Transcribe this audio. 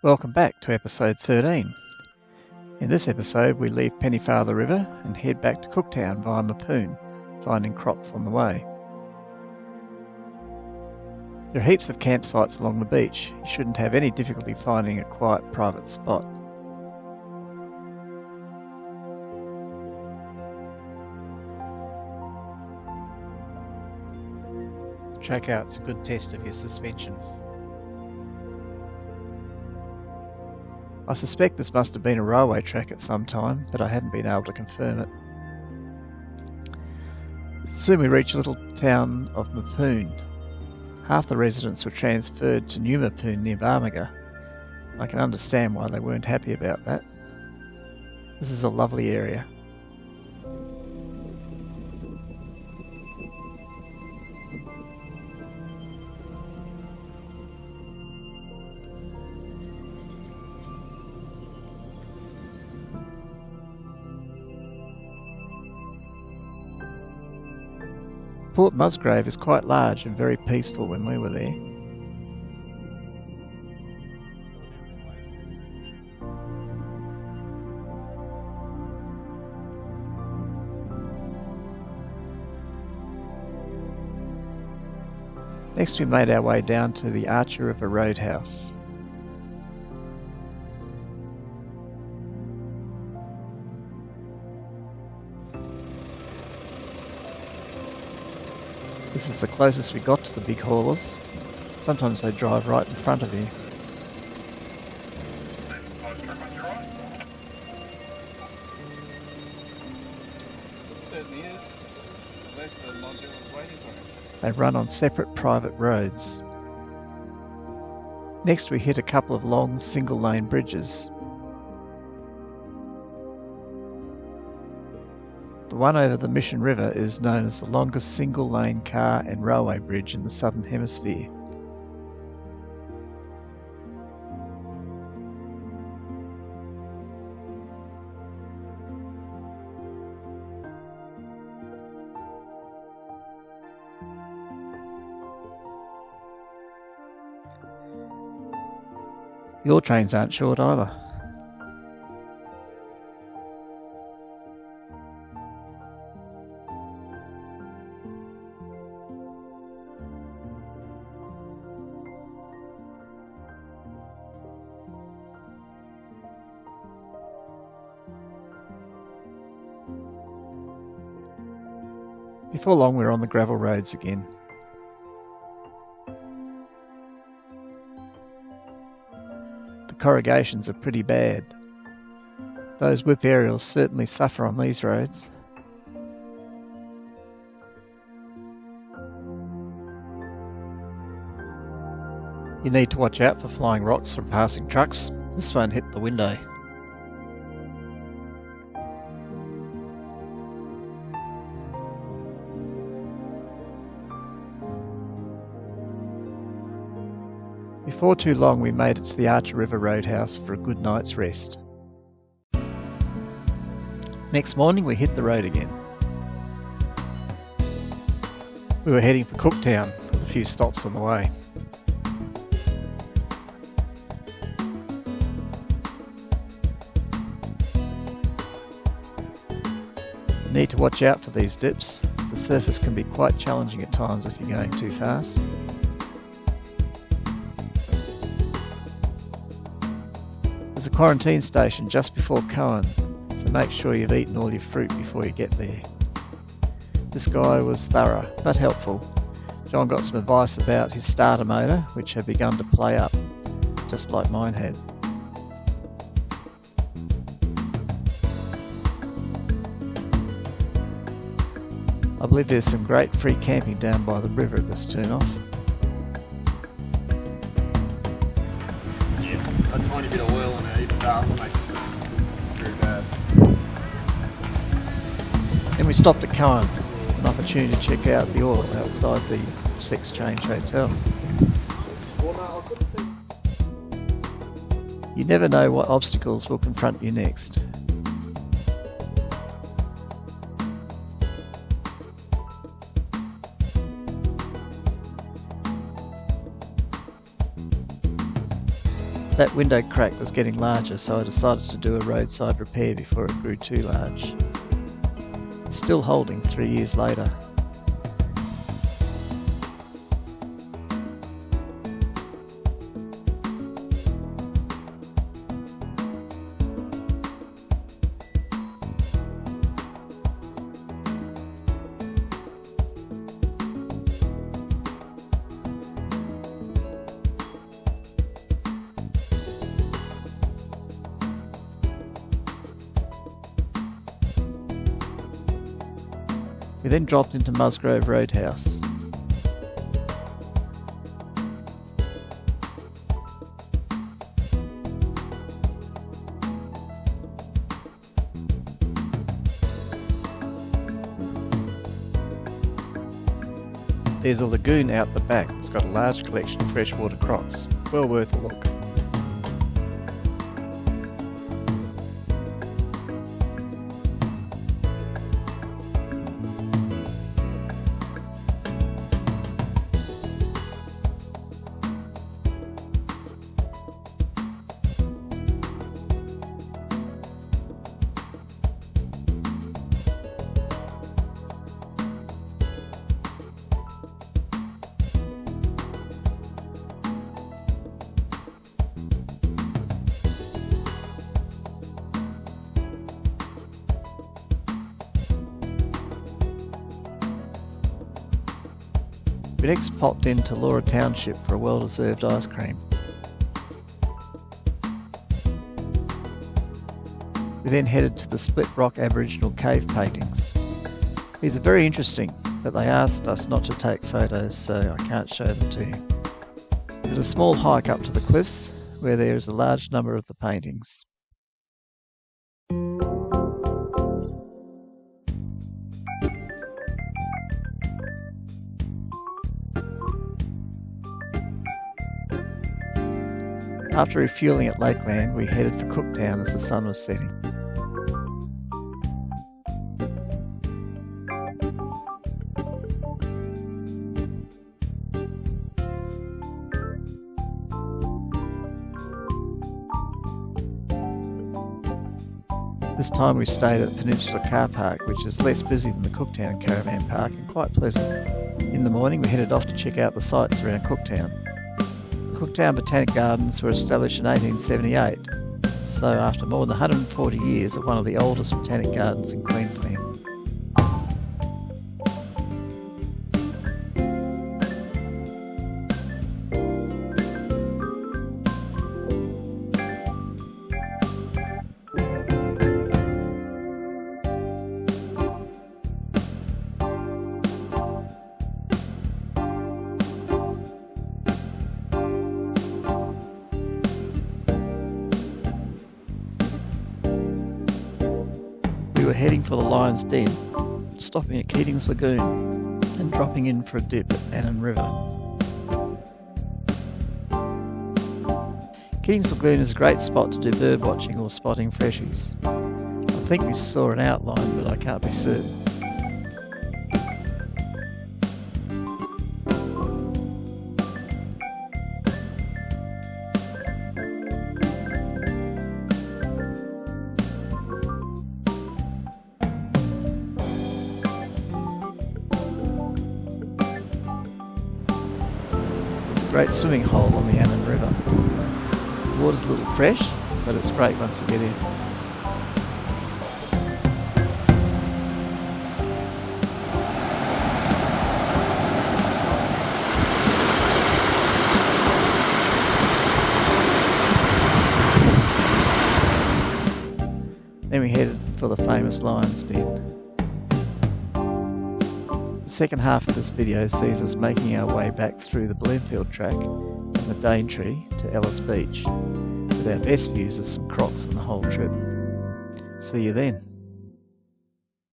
Welcome back to episode 13. In this episode we leave Pennefather River and head back to Cooktown via Mapoon, finding Crocs on the way. There are heaps of campsites along the beach. You shouldn't have any difficulty finding a quiet private spot. The track out's a good test of your suspension. I suspect this must have been a railway track at some time, but I haven't been able to confirm it. Soon we reach a little town of Mapoon. Half the residents were transferred to New Mapoon near Barmaga. I can understand why they weren't happy about that. This is a lovely area. Port Musgrave is quite large and very peaceful when we were there. Next we made our way down to the Archer River Roadhouse. This is the closest we got to the big haulers. Sometimes they drive right in front of you. They run on separate private roads. Next we hit a couple of long single-lane bridges. The one over the Mission River is known as the longest single-lane car and railway bridge in the Southern Hemisphere. Your trains aren't short either. Before long we're on the gravel roads again. The corrugations are pretty bad. Those whip aerials certainly suffer on these roads. You need to watch out for flying rocks from passing trucks. This one hit the window. Before too long we made it to the Archer River Roadhouse for a good night's rest. Next morning we hit the road again. We were heading for Cooktown with a few stops on the way. You need to watch out for these dips. The surface can be quite challenging at times if you're going too fast. There's a quarantine station just before Cohen, so make sure you've eaten all your fruit before you get there. This guy was thorough, but helpful. John got some advice about his starter motor, which had begun to play up, just like mine had. I believe there's some great free camping down by the river at this turn-off. A tiny bit of oil in it, even dark makes it very bad. Then we stopped at Cohen, an opportunity to check out the oil outside the Sex Change Hotel. You never know what obstacles will confront you next. That window crack was getting larger, so I decided to do a roadside repair before it grew too large. It's still holding 3 years later. We then dropped into Musgrove Roadhouse. There's a lagoon out the back that's got a large collection of freshwater crocs. Well worth a look. We next popped into Laura Township for a well-deserved ice cream. We then headed to the Split Rock Aboriginal cave paintings. These are very interesting, but they asked us not to take photos, so I can't show them to you. There's a small hike up to the cliffs where there is a large number of the paintings. After refueling at Lakeland, we headed for Cooktown as the sun was setting. This time we stayed at Peninsula Car Park, which is less busy than the Cooktown Caravan Park and quite pleasant. In the morning we headed off to check out the sights around Cooktown. Cooktown Botanic Gardens were established in 1878, so after more than 140 years are one of the oldest botanic gardens in Queensland. We were heading for the Lion's Den, stopping at Keating's Lagoon and dropping in for a dip at Annan River. Keating's Lagoon is a great spot to do bird watching or spotting freshies. I think we saw an outline, but I can't be certain. Great swimming hole on the Annan River. The water's a little fresh, but it's great once you get in. Then we headed for the famous Lion's Den. The second half of this video sees us making our way back through the Blenfield track and the Daintree to Ellis Beach, with our best views of some crocs on the whole trip. See you then.